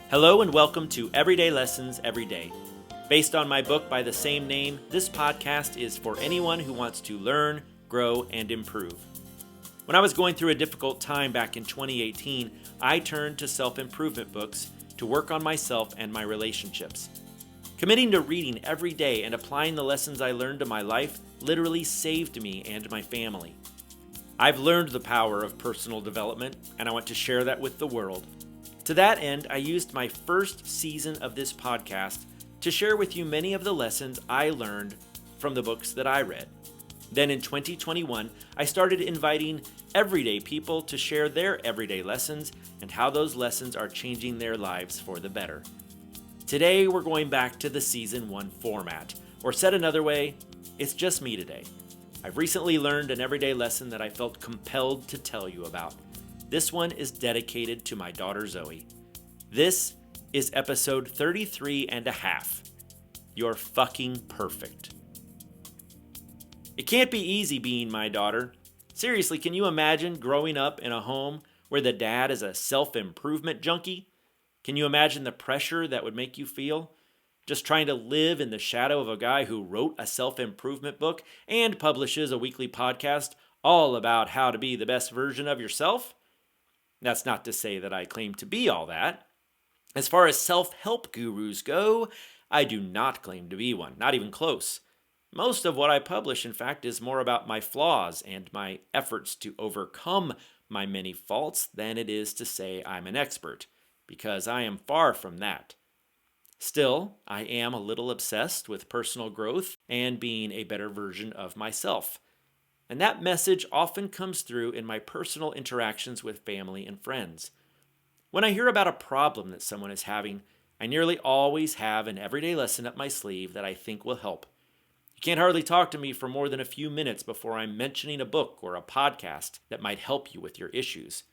Hello and welcome to Everyday Lessons Every Day. Based on my book by the same name, this podcast is for anyone who wants to learn, grow, and improve. When I was going through a difficult time back in 2018, I turned to self-improvement books to work on myself and my relationships. Committing to reading every day and applying the lessons I learned to my life literally saved me and my family. I've learned the power of personal development, and I want to share that with the world. To that end, I used my first season of this podcast to share with you many of the lessons I learned from the books that I read. Then in 2021, I started inviting everyday people to share their everyday lessons and how those lessons are changing their lives for the better. Today, we're going back to the Season 1 format, or said another way, it's just me today. I've recently learned an everyday lesson that I felt compelled to tell you about. This one is dedicated to my daughter Zoe. This is episode 33 and a half. You're fucking perfect. It can't be easy being my daughter. Seriously, can you imagine growing up in a home where the dad is a self-improvement junkie? Can you imagine the pressure that would make you feel? Just trying to live in the shadow of a guy who wrote a self-improvement book and publishes a weekly podcast all about how to be the best version of yourself? That's not to say that I claim to be all that. As far as self-help gurus go, I do not claim to be one, not even close. Most of what I publish, in fact, is more about my flaws and my efforts to overcome my many faults than it is to say I'm an expert, because I am far from that. Still, I am a little obsessed with personal growth and being a better version of myself. And that message often comes through in my personal interactions with family and friends. When I hear about a problem that someone is having, I nearly always have an everyday lesson up my sleeve that I think will help. You can't hardly talk to me for more than a few minutes before I'm mentioning a book or a podcast that might help you with your issues.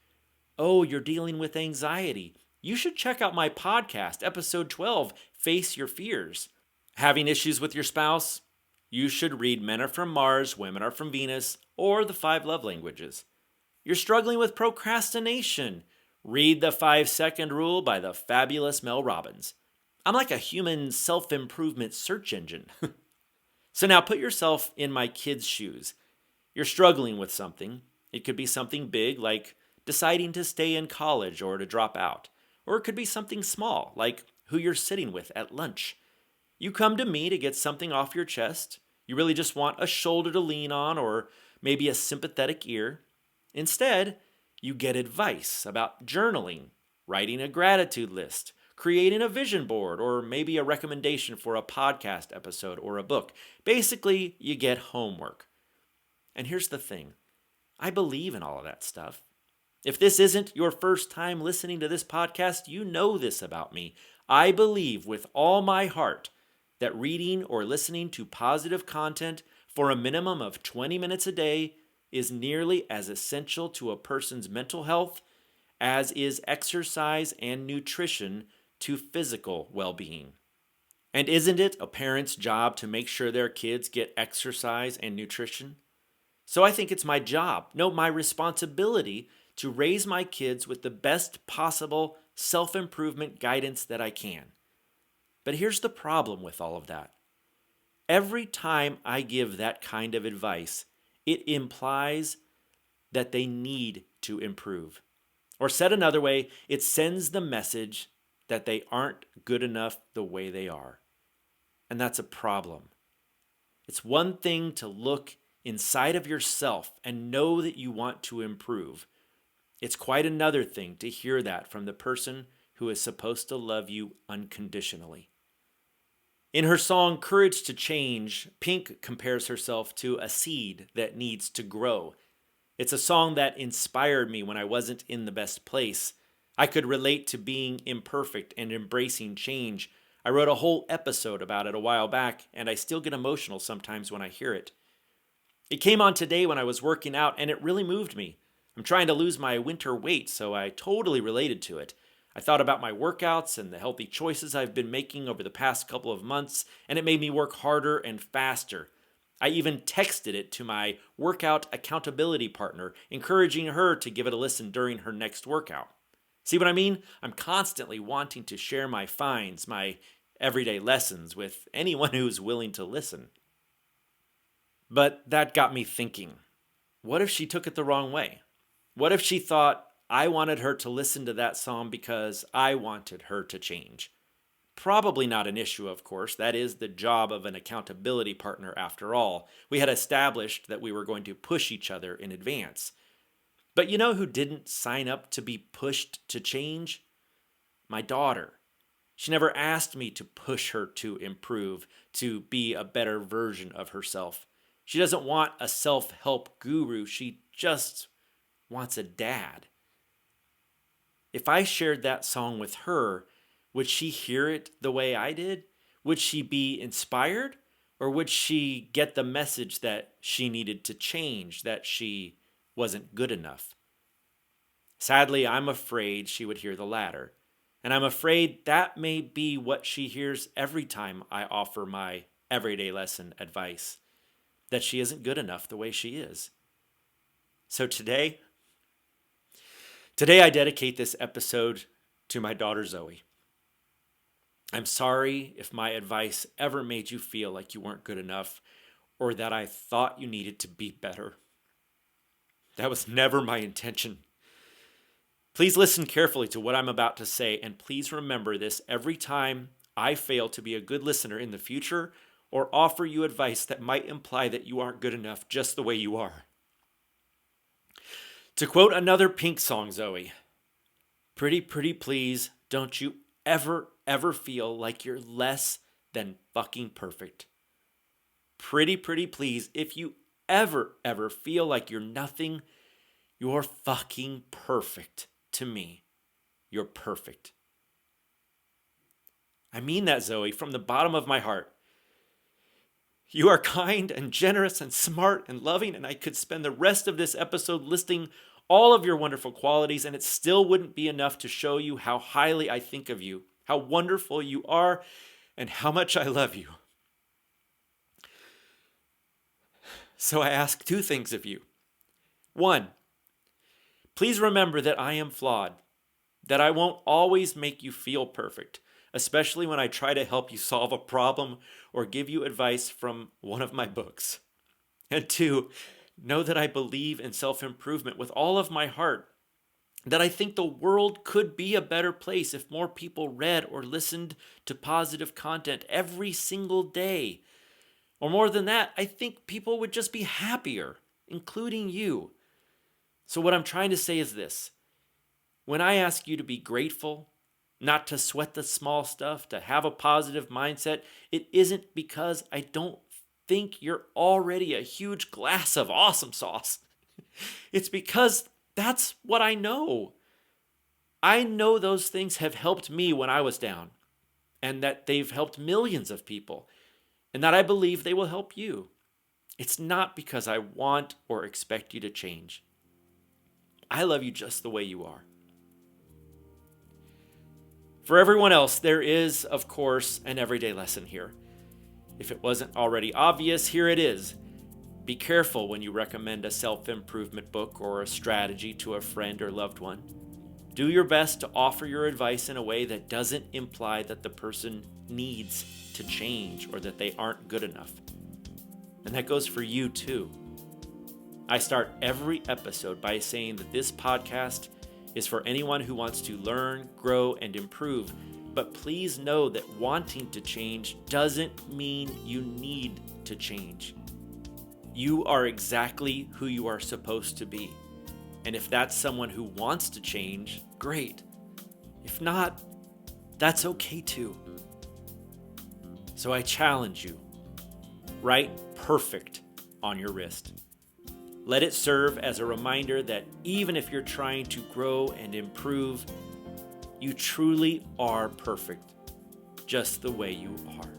Oh, you're dealing with anxiety. You should check out my podcast, episode 12, Face Your Fears. Having issues with your spouse? You should read Men Are From Mars, Women Are From Venus, or The 5 Love Languages. You're struggling with procrastination? Read The 5-Second Rule by the fabulous Mel Robbins. I'm like a human self-improvement search engine. So now put yourself in my kid's shoes. You're struggling with something. It could be something big, like deciding to stay in college or to drop out. Or it could be something small, like who you're sitting with at lunch. You come to me to get something off your chest. You really just want a shoulder to lean on or maybe a sympathetic ear. Instead, you get advice about journaling, writing a gratitude list, creating a vision board, or maybe a recommendation for a podcast episode or a book. Basically, you get homework. And here's the thing. I believe in all of that stuff. If this isn't your first time listening to this podcast, you know this about me. I believe with all my heart that reading or listening to positive content for a minimum of 20 minutes a day is nearly as essential to a person's mental health as is exercise and nutrition to physical well-being. And isn't it a parent's job to make sure their kids get exercise and nutrition? So I think it's my job, no, my responsibility to raise my kids with the best possible self-improvement guidance that I can. But here's the problem with all of that. Every time I give that kind of advice, it implies that they need to improve. Or said another way, it sends the message that they aren't good enough the way they are. And that's a problem. It's one thing to look inside of yourself and know that you want to improve. It's quite another thing to hear that from the person who is supposed to love you unconditionally. In her song, Courage to Change, Pink compares herself to a seed that needs to grow. It's a song that inspired me when I wasn't in the best place. I could relate to being imperfect and embracing change. I wrote a whole episode about it a while back, and I still get emotional sometimes when I hear it. It came on today when I was working out, and it really moved me. I'm trying to lose my winter weight, so I totally related to it. I thought about my workouts and the healthy choices I've been making over the past couple of months, and it made me work harder and faster. I even texted it to my workout accountability partner, encouraging her to give it a listen during her next workout. See what I mean? I'm constantly wanting to share my finds, my everyday lessons with anyone who's willing to listen. But that got me thinking, what if she took it the wrong way? What if she thought I wanted her to listen to that song because I wanted her to change? Probably not an issue, of course. That is the job of an accountability partner after all. We had established that we were going to push each other in advance. But you know who didn't sign up to be pushed to change? My daughter. She never asked me to push her to improve, to be a better version of herself. She doesn't want a self-help guru. She just wants a dad. If I shared that song with her, would she hear it the way I did? Would she be inspired? Or would she get the message that she needed to change, that she wasn't good enough? Sadly, I'm afraid she would hear the latter. And I'm afraid that may be what she hears every time I offer my everyday lesson advice, that she isn't good enough the way she is. So today I dedicate this episode to my daughter Zoe. I'm sorry if my advice ever made you feel like you weren't good enough or that I thought you needed to be better. That was never my intention. Please listen carefully to what I'm about to say, and please remember this every time I fail to be a good listener in the future or offer you advice that might imply that you aren't good enough just the way you are. To quote another Pink song, Zoe, "Pretty, pretty please, don't you ever feel like you're less than fucking perfect. Pretty, pretty please, if you ever feel like you're nothing, you're fucking perfect to me. You're perfect." I mean that, Zoe, from the bottom of my heart. You are kind and generous and smart and loving, and I could spend the rest of this episode listing all of your wonderful qualities, and it still wouldn't be enough to show you how highly I think of you, how wonderful you are, and how much I love you. So I ask two things of you. One, please remember that I am flawed, that I won't always make you feel perfect, especially when I try to help you solve a problem or give you advice from one of my books. And two, know that I believe in self-improvement with all of my heart, that I think the world could be a better place if more people read or listened to positive content every single day. Or more than that, I think people would just be happier, including you. So what I'm trying to say is this. When I ask you to be grateful, not to sweat the small stuff, to have a positive mindset, it isn't because I don't think you're already a huge glass of awesome sauce. It's because that's what I know. I know those things have helped me when I was down, and that they've helped millions of people, and that I believe they will help you. It's not because I want or expect you to change. I love you just the way you are. For everyone else, there is, of course, an everyday lesson here. If it wasn't already obvious, here it is. Be careful when you recommend a self-improvement book or a strategy to a friend or loved one. Do your best to offer your advice in a way that doesn't imply that the person needs to change or that they aren't good enough. And that goes for you too. I start every episode by saying that this podcast is for anyone who wants to learn, grow, and improve. But please know that wanting to change doesn't mean you need to change. You are exactly who you are supposed to be. And if that's someone who wants to change, great. If not, that's okay too. So I challenge you, write perfect on your wrist. Let it serve as a reminder that even if you're trying to grow and improve, you truly are perfect, just the way you are.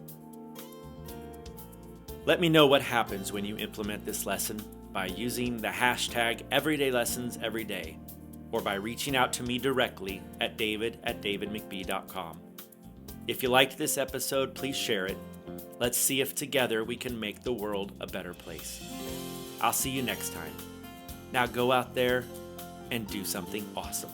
Let me know what happens when you implement this lesson by using the hashtag #EverydayLessonsEveryday or by reaching out to me directly at david@davidmcbee.com. If you liked this episode, please share it. Let's see if together we can make the world a better place. I'll see you next time. Now go out there and do something awesome.